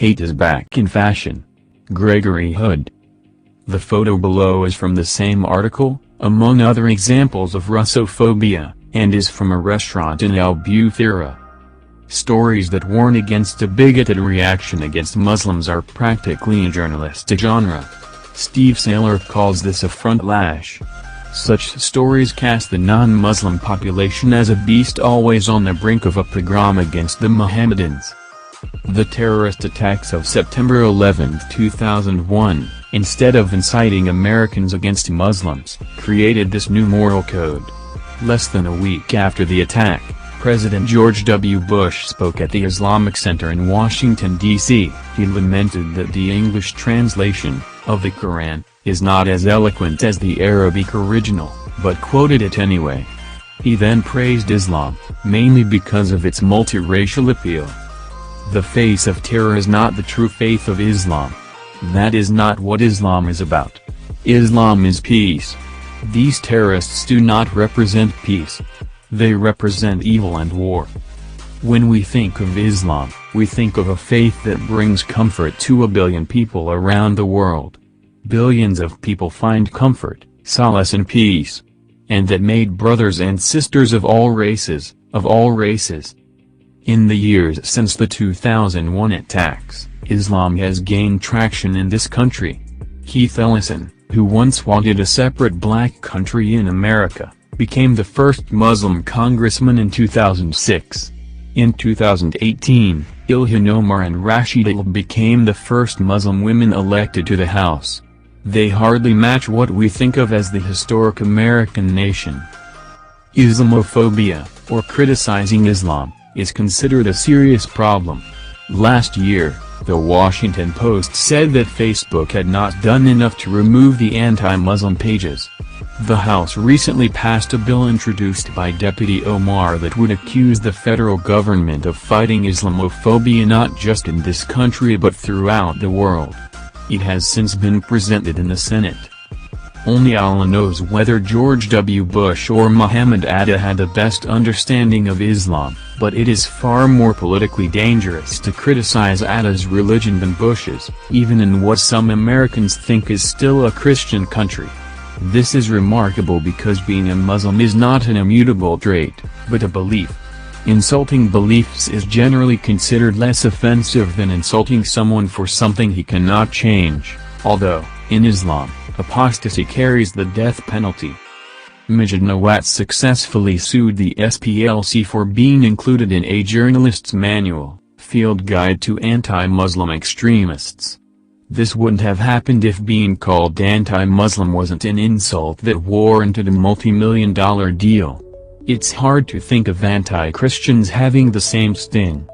Hate is back in fashion. Gregory Hood. The photo below is from the same article, among other examples of Russophobia, and is from a restaurant in Albufeira. Stories that warn against a bigoted reaction against Muslims are practically a journalistic genre. Steve Saylor calls this a front lash. Such stories cast the non-Muslim population as a beast always on the brink of a pogrom against the Mohammedans. The terrorist attacks of September 11, 2001, instead of inciting Americans against Muslims, created this new moral code. Less than a week after the attack, President George W. Bush spoke at the Islamic Center in Washington, D.C. He lamented that the English translation of the Quran is not as eloquent as the Arabic original, but quoted it anyway. He then praised Islam, mainly because of its multiracial appeal. The face of terror is not the true faith of Islam. That is not what Islam is about. Islam is peace. These terrorists do not represent peace. They represent evil and war. When we think of Islam, we think of a faith that brings comfort to a billion people around the world. Billions of people find comfort, solace and peace. And that made brothers and sisters of all races, In the years since the 2001 attacks, Islam has gained traction in this country. Keith Ellison, who once wanted a separate black country in America, became the first Muslim congressman in 2006. In 2018, Ilhan Omar and Rashida became the first Muslim women elected to the House. They hardly match what we think of as the historic American nation. Islamophobia, or criticizing Islam, is considered a serious problem. Last year, The Washington Post said that Facebook had not done enough to remove the anti-Muslim pages. The House recently passed a bill introduced by Deputy Omar that would accuse the federal government of fighting Islamophobia not just in this country but throughout the world. It has since been presented in the Senate. Only Allah knows whether George W. Bush or Muhammad Atta had the best understanding of Islam, but it is far more politically dangerous to criticize Atta's religion than Bush's, even in what some Americans think is still a Christian country. This is remarkable because being a Muslim is not an immutable trait, but a belief. Insulting beliefs is generally considered less offensive than insulting someone for something he cannot change, although, in Islam, apostasy carries the death penalty. Majid Nawaz successfully sued the SPLC for being included in a journalist's manual, Field Guide to Anti-Muslim Extremists. This wouldn't have happened if being called anti-Muslim wasn't an insult that warranted a multi-million-dollar deal. It's hard to think of anti-Christians having the same sting.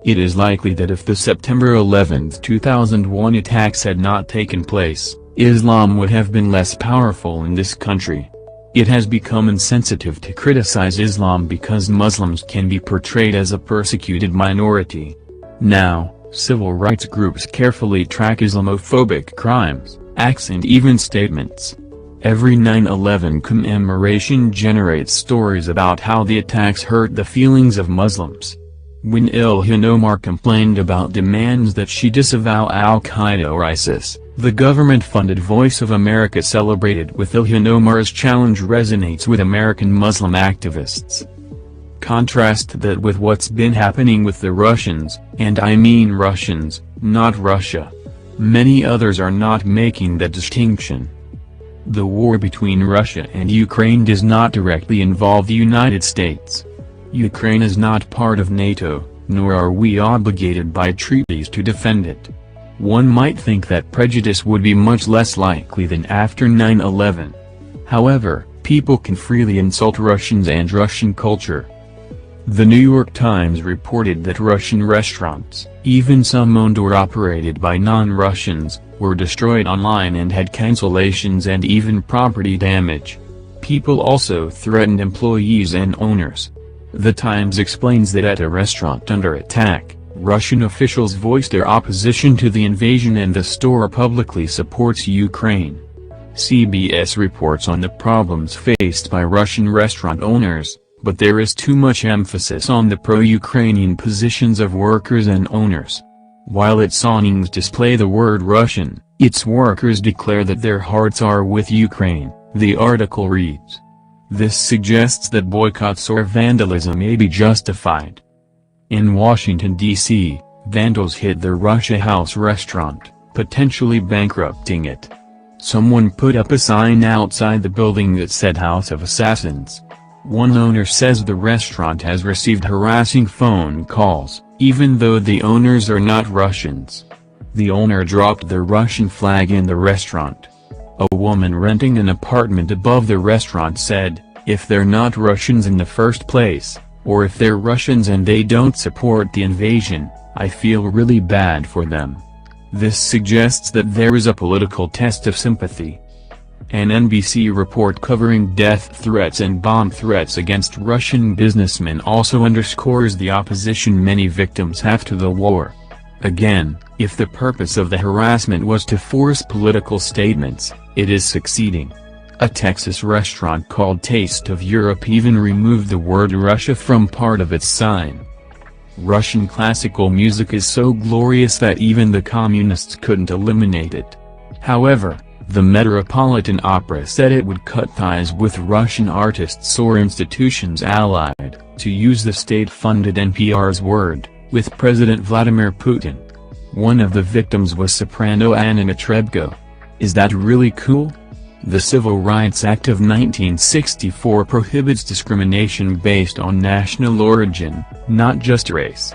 It is likely that if the September 11, 2001 attacks had not taken place, Islam would have been less powerful in this country. It has become insensitive to criticize Islam because Muslims can be portrayed as a persecuted minority. Now, civil rights groups carefully track Islamophobic crimes, acts and even statements. Every 9/11 commemoration generates stories about how the attacks hurt the feelings of Muslims. When Ilhan Omar complained about demands that she disavow Al-Qaeda or ISIS, the government-funded Voice of America celebrated with Ilhan Omar's challenge resonates with American Muslim activists. Contrast that with what's been happening with the Russians, and I mean Russians, not Russia. Many others are not making that distinction. The war between Russia and Ukraine does not directly involve the United States. Ukraine is not part of NATO, nor are we obligated by treaties to defend it. One might think that prejudice would be much less likely than after 9/11. However, people can freely insult Russians and Russian culture. The New York Times reported that Russian restaurants, even some owned or operated by non-Russians, were destroyed online and had cancellations and even property damage. People also threatened employees and owners. The Times explains that at a restaurant under attack, Russian officials voiced their opposition to the invasion and the store publicly supports Ukraine. CBS reports on the problems faced by Russian restaurant owners, but there is too much emphasis on the pro-Ukrainian positions of workers and owners. While its awnings display the word Russian, its workers declare that their hearts are with Ukraine, the article reads. This suggests that boycotts or vandalism may be justified. In Washington, D.C., vandals hit the Russia House restaurant, potentially bankrupting it. Someone put up a sign outside the building that said House of Assassins. One owner says the restaurant has received harassing phone calls, even though the owners are not Russians. The owner dropped the Russian flag in the restaurant. A woman renting an apartment above the restaurant said, "If they're not Russians in the first place, or if they're Russians and they don't support the invasion, I feel really bad for them." This suggests that there is a political test of sympathy. An NBC report covering death threats and bomb threats against Russian businessmen also underscores the opposition many victims have to the war. Again, if the purpose of the harassment was to force political statements, it is succeeding. A Texas restaurant called Taste of Europe even removed the word Russia from part of its sign. Russian classical music is so glorious that even the communists couldn't eliminate it. However, the Metropolitan Opera said it would cut ties with Russian artists or institutions allied, to use the state-funded NPR's word, with President Vladimir Putin. One of the victims was soprano Anna Netrebko. Is that really cool? The Civil Rights Act of 1964 prohibits discrimination based on national origin, not just race.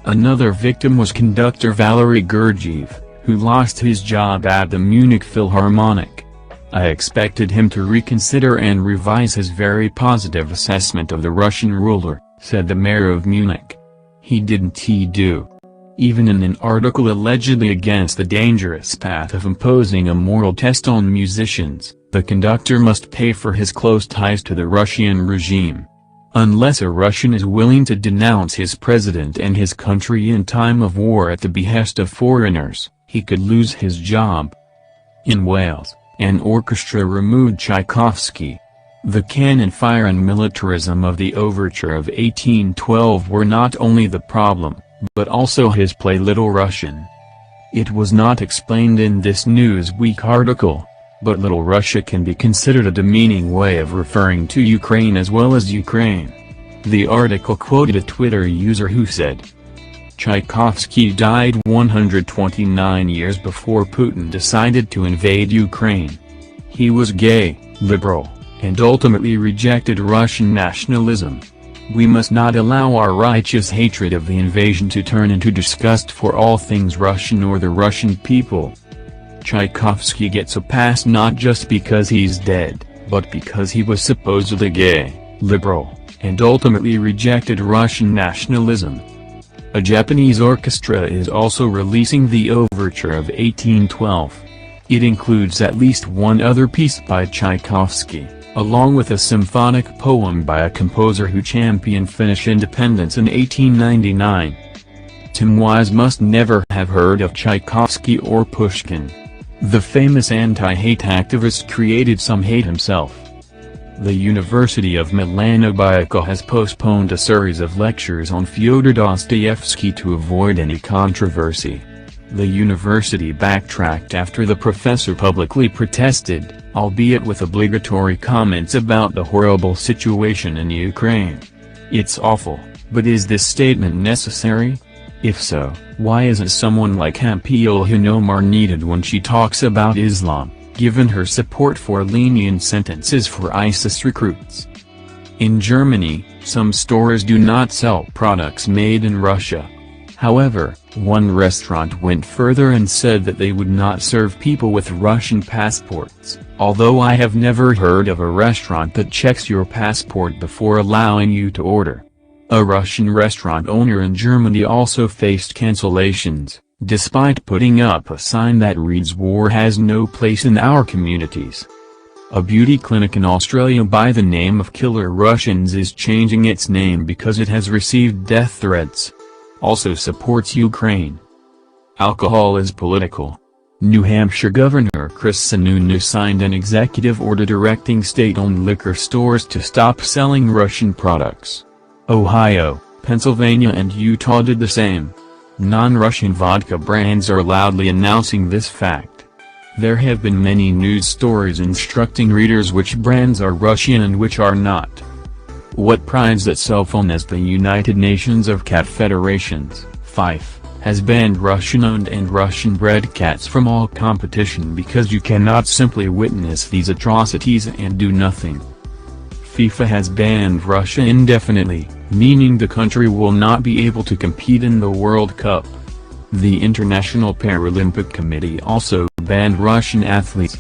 Another victim was conductor Valery Gergiev, who lost his job at the Munich Philharmonic. "I expected him to reconsider and revise his very positive assessment of the Russian ruler," said the mayor of Munich. "He didn't do. Even in an article allegedly against the dangerous path of imposing a moral test on musicians, the conductor must pay for his close ties to the Russian regime. Unless a Russian is willing to denounce his president and his country in time of war at the behest of foreigners, he could lose his job." In Wales, an orchestra removed Tchaikovsky. The cannon fire and militarism of the overture of 1812 were not only the problem, but also his play Little Russian. It was not explained in this Newsweek article, but Little Russia can be considered a demeaning way of referring to Ukraine as well as Ukraine. The article quoted a Twitter user who said, "Tchaikovsky died 129 years before Putin decided to invade Ukraine. He was gay, liberal, and ultimately rejected Russian nationalism. We must not allow our righteous hatred of the invasion to turn into disgust for all things Russian or the Russian people." Tchaikovsky gets a pass not just because he's dead, but because he was supposedly gay, liberal, and ultimately rejected Russian nationalism. A Japanese orchestra is also releasing the overture of 1812. It includes at least one other piece by Tchaikovsky, along with a symphonic poem by a composer who championed Finnish independence in 1899. Tim Wise must never have heard of Tchaikovsky or Pushkin. The famous anti-hate activist created some hate himself. The University of Milano-Bicocca has postponed a series of lectures on Fyodor Dostoevsky to avoid any controversy. The university backtracked after the professor publicly protested, albeit with obligatory comments about the horrible situation in Ukraine. "It's awful, but is this statement necessary? If so, why isn't someone like Ilhan Omar needed when she talks about Islam, given her support for lenient sentences for ISIS recruits?" In Germany, some stores do not sell products made in Russia. However, one restaurant went further and said that they would not serve people with Russian passports, although I have never heard of a restaurant that checks your passport before allowing you to order. A Russian restaurant owner in Germany also faced cancellations, despite putting up a sign that reads "War has no place in our communities." A beauty clinic in Australia by the name of Killer Russians is changing its name because it has received death threats. Also supports Ukraine. Alcohol is political. New Hampshire Governor Chris Sununu signed an executive order directing state-owned liquor stores to stop selling Russian products. Ohio, Pennsylvania and Utah did the same. Non-Russian vodka brands are loudly announcing this fact. There have been many news stories instructing readers which brands are Russian and which are not. What prides itself on as the United Nations of Cat Federations, FIFE, has banned Russian-owned and Russian-bred cats from all competition because you cannot simply witness these atrocities and do nothing. FIFA has banned Russia indefinitely, meaning the country will not be able to compete in the World Cup. The International Paralympic Committee also banned Russian athletes.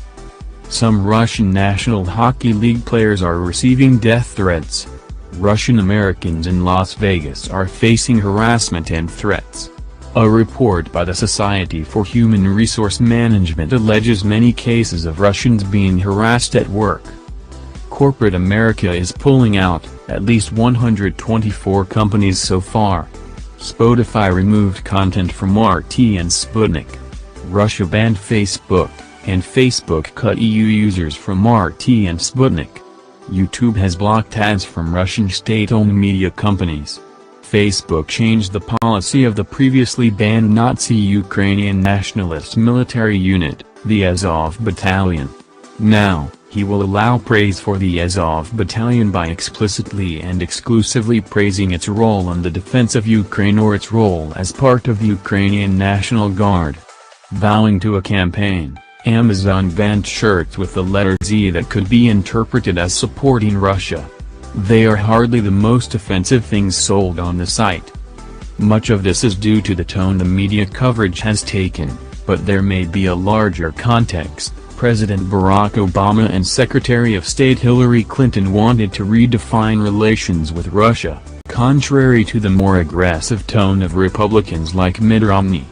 Some Russian National Hockey League players are receiving death threats. Russian Americans in Las Vegas are facing harassment and threats. A report by the Society for Human Resource Management alleges many cases of Russians being harassed at work. Corporate America is pulling out, at least 124 companies so far. Spotify removed content from RT and Sputnik. Russia banned Facebook, and Facebook cut EU users from RT and Sputnik. YouTube has blocked ads from Russian state-owned media companies. Facebook changed the policy of the previously banned Nazi Ukrainian nationalist military unit, the Azov Battalion. Now, he will allow praise for the Azov Battalion by explicitly and exclusively praising its role in the defense of Ukraine or its role as part of the Ukrainian National Guard. Vowing to a campaign, Amazon banned shirts with the letter Z that could be interpreted as supporting Russia. They are hardly the most offensive things sold on the site. Much of this is due to the tone the media coverage has taken, but there may be a larger context. President Barack Obama and Secretary of State Hillary Clinton wanted to redefine relations with Russia, contrary to the more aggressive tone of Republicans like Mitt Romney.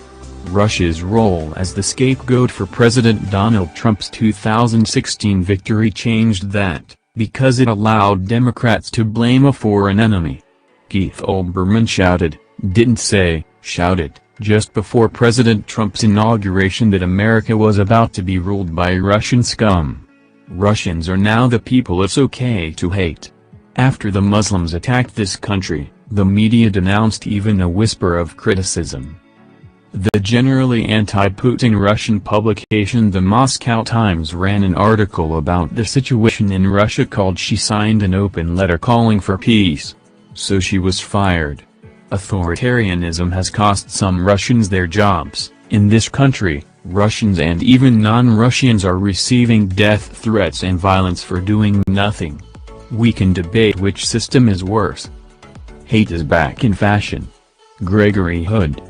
Russia's role as the scapegoat for President Donald Trump's 2016 victory changed that, because it allowed Democrats to blame a foreign enemy. Keith Olbermann didn't say, shouted, just before President Trump's inauguration that America was about to be ruled by Russian scum. Russians are now the people it's okay to hate. After the Muslims attacked this country, the media denounced even a whisper of criticism. The generally anti-Putin Russian publication The Moscow Times ran an article about the situation in Russia called "She Signed an Open Letter Calling for Peace. So she was fired." Authoritarianism has cost some Russians their jobs. In this country, Russians and even non-Russians are receiving death threats and violence for doing nothing. We can debate which system is worse. Hate is back in fashion. Gregory Hood.